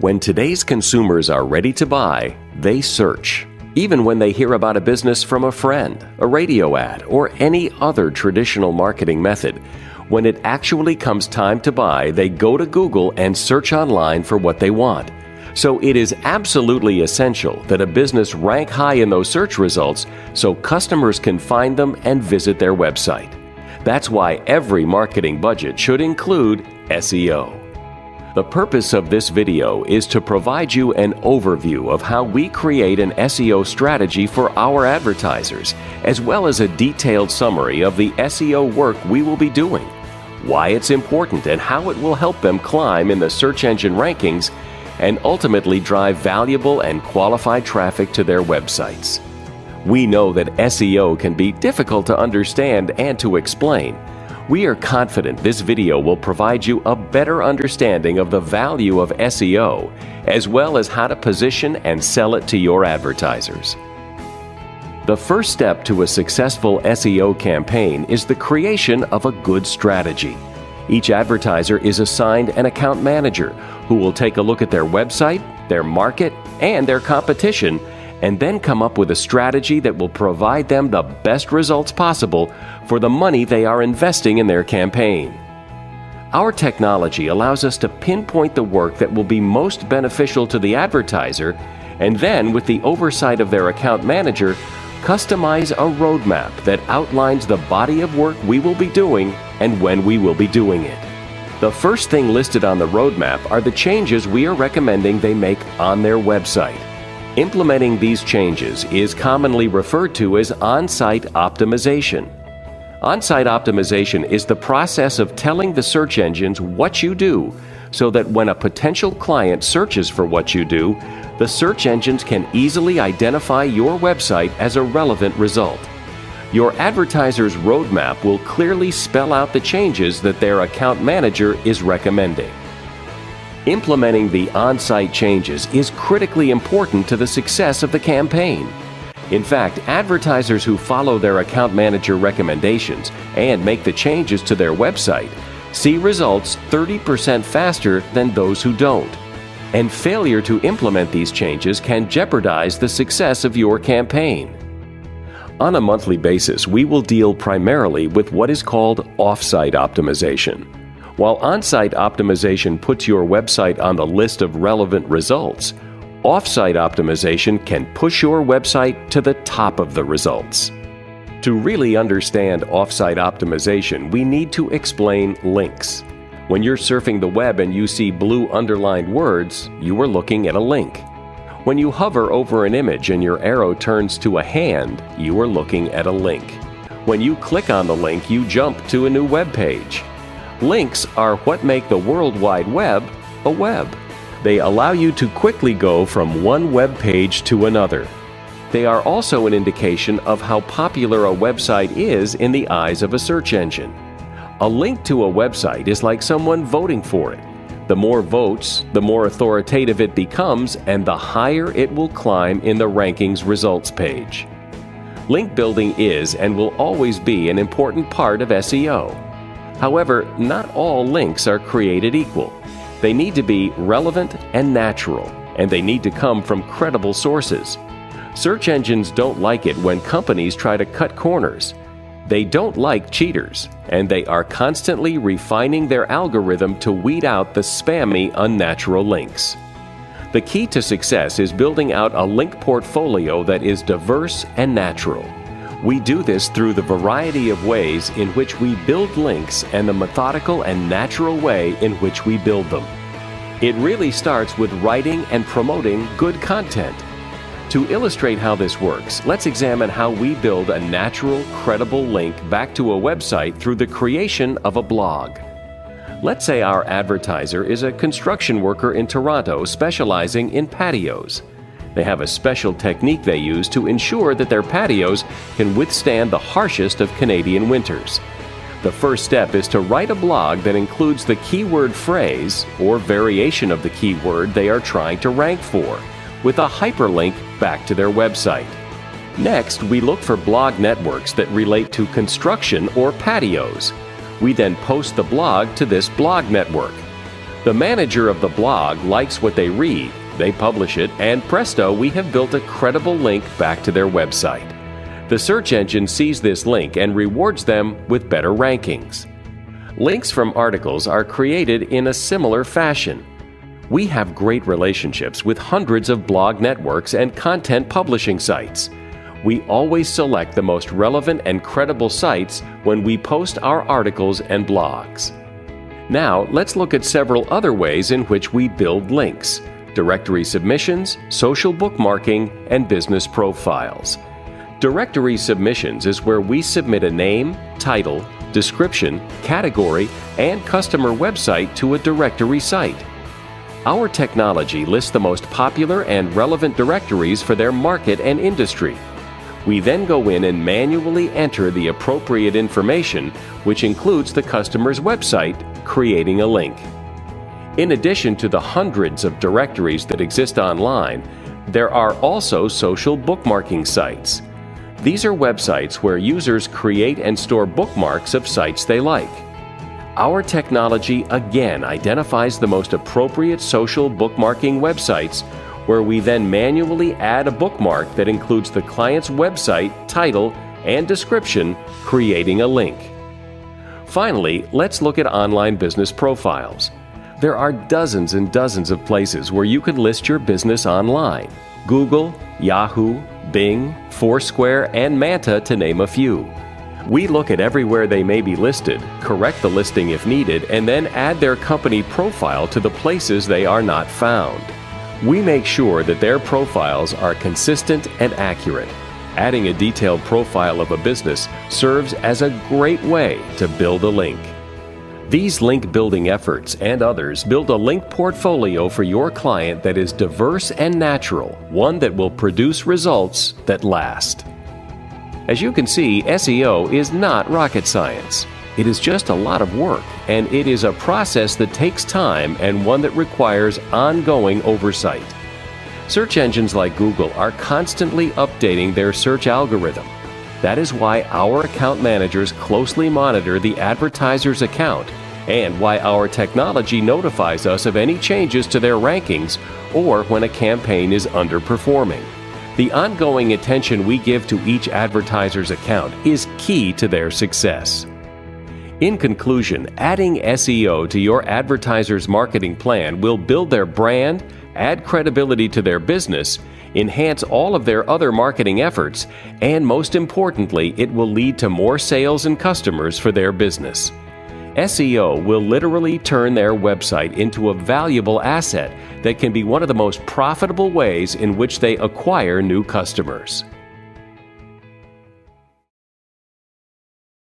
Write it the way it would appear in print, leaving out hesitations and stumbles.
When today's consumers are ready to buy, they search. Even when they hear about a business from a friend, a radio ad, or any other traditional marketing method, when it actually comes time to buy, they go to Google and search online for what they want. So it is absolutely essential that a business rank high in those search results so customers can find them and visit their website. That's why every marketing budget should include SEO. The purpose of this video is to provide you an overview of how we create an SEO strategy for our advertisers, as well as a detailed summary of the SEO work we will be doing, why it's important and how it will help them climb in the search engine rankings, and ultimately drive valuable and qualified traffic to their websites. We know that SEO can be difficult to understand and to explain. We are confident this video will provide you a better understanding of the value of SEO, as well as how to position and sell it to your advertisers. The first step to a successful SEO campaign is the creation of a good strategy. Each advertiser is assigned an account manager who will take a look at their website, their market, and their competition, and then come up with a strategy that will provide them the best results possible for the money they are investing in their campaign. Our technology allows us to pinpoint the work that will be most beneficial to the advertiser, and then, with the oversight of their account manager, customize a roadmap that outlines the body of work we will be doing and when we will be doing it. The first thing listed on the roadmap are the changes we are recommending they make on their website. Implementing these changes is commonly referred to as on-site optimization. On-site optimization is the process of telling the search engines what you do so that when a potential client searches for what you do, the search engines can easily identify your website as a relevant result. Your advertiser's roadmap will clearly spell out the changes that their account manager is recommending. Implementing the on-site changes is critically important to the success of the campaign. In fact, advertisers who follow their account manager recommendations and make the changes to their website see results 30% faster than those who don't. And failure to implement these changes can jeopardize the success of your campaign. On a monthly basis, we will deal primarily with what is called off-site optimization. While on-site optimization puts your website on the list of relevant results, off-site optimization can push your website to the top of the results. To really understand off-site optimization, we need to explain links. When you're surfing the web and you see blue underlined words, you are looking at a link. When you hover over an image and your arrow turns to a hand, you are looking at a link. When you click on the link, you jump to a new web page. Links are what make the World Wide Web a web. They allow you to quickly go from one web page to another. They are also an indication of how popular a website is in the eyes of a search engine. A link to a website is like someone voting for it. The more votes, the more authoritative it becomes, and the higher it will climb in the rankings results page. Link building is and will always be an important part of SEO. However, not all links are created equal. They need to be relevant and natural, and they need to come from credible sources. Search engines don't like it when companies try to cut corners. They don't like cheaters, and they are constantly refining their algorithm to weed out the spammy, unnatural links. The key to success is building out a link portfolio that is diverse and natural. We do this through the variety of ways in which we build links and the methodical and natural way in which we build them. It really starts with writing and promoting good content. To illustrate how this works, let's examine how we build a natural, credible link back to a website through the creation of a blog. Let's say our advertiser is a construction worker in Toronto specializing in patios. They have a special technique they use to ensure that their patios can withstand the harshest of Canadian winters. The first step is to write a blog that includes the keyword phrase or variation of the keyword they are trying to rank for, with a hyperlink back to their website. Next, we look for blog networks that relate to construction or patios. We then post the blog to this blog network. The manager of the blog likes what they read, they publish it, and presto, we have built a credible link back to their website. The search engine sees this link and rewards them with better rankings. Links from articles are created in a similar fashion. We have great relationships with hundreds of blog networks and content publishing sites. We always select the most relevant and credible sites when we post our articles and blogs. Now, let's look at several other ways in which we build links: directory submissions, social bookmarking, and business profiles. Directory submissions is where we submit a name, title, description, category, and customer website to a directory site. Our technology lists the most popular and relevant directories for their market and industry. We then go in and manually enter the appropriate information, which includes the customer's website, creating a link. In addition to the hundreds of directories that exist online, there are also social bookmarking sites. These are websites where users create and store bookmarks of sites they like. Our technology again identifies the most appropriate social bookmarking websites, where we then manually add a bookmark that includes the client's website, title, and description, creating a link. Finally, let's look at online business profiles. There are dozens and dozens of places where you can list your business online: Google, Yahoo, Bing, Foursquare, and Manta, to name a few. We look at everywhere they may be listed, correct the listing if needed, and then add their company profile to the places they are not found. We make sure that their profiles are consistent and accurate. Adding a detailed profile of a business serves as a great way to build a link. These link building efforts and others build a link portfolio for your client that is diverse and natural, one that will produce results that last. As you can see, SEO is not rocket science. It is just a lot of work, and it is a process that takes time and one that requires ongoing oversight. Search engines like Google are constantly updating their search algorithm. That is why our account managers closely monitor the advertiser's account, and why our technology notifies us of any changes to their rankings or when a campaign is underperforming. The ongoing attention we give to each advertiser's account is key to their success. In conclusion, adding SEO to your advertiser's marketing plan will build their brand, add credibility to their business, enhance all of their other marketing efforts, and most importantly, it will lead to more sales and customers for their business. SEO will literally turn their website into a valuable asset that can be one of the most profitable ways in which they acquire new customers.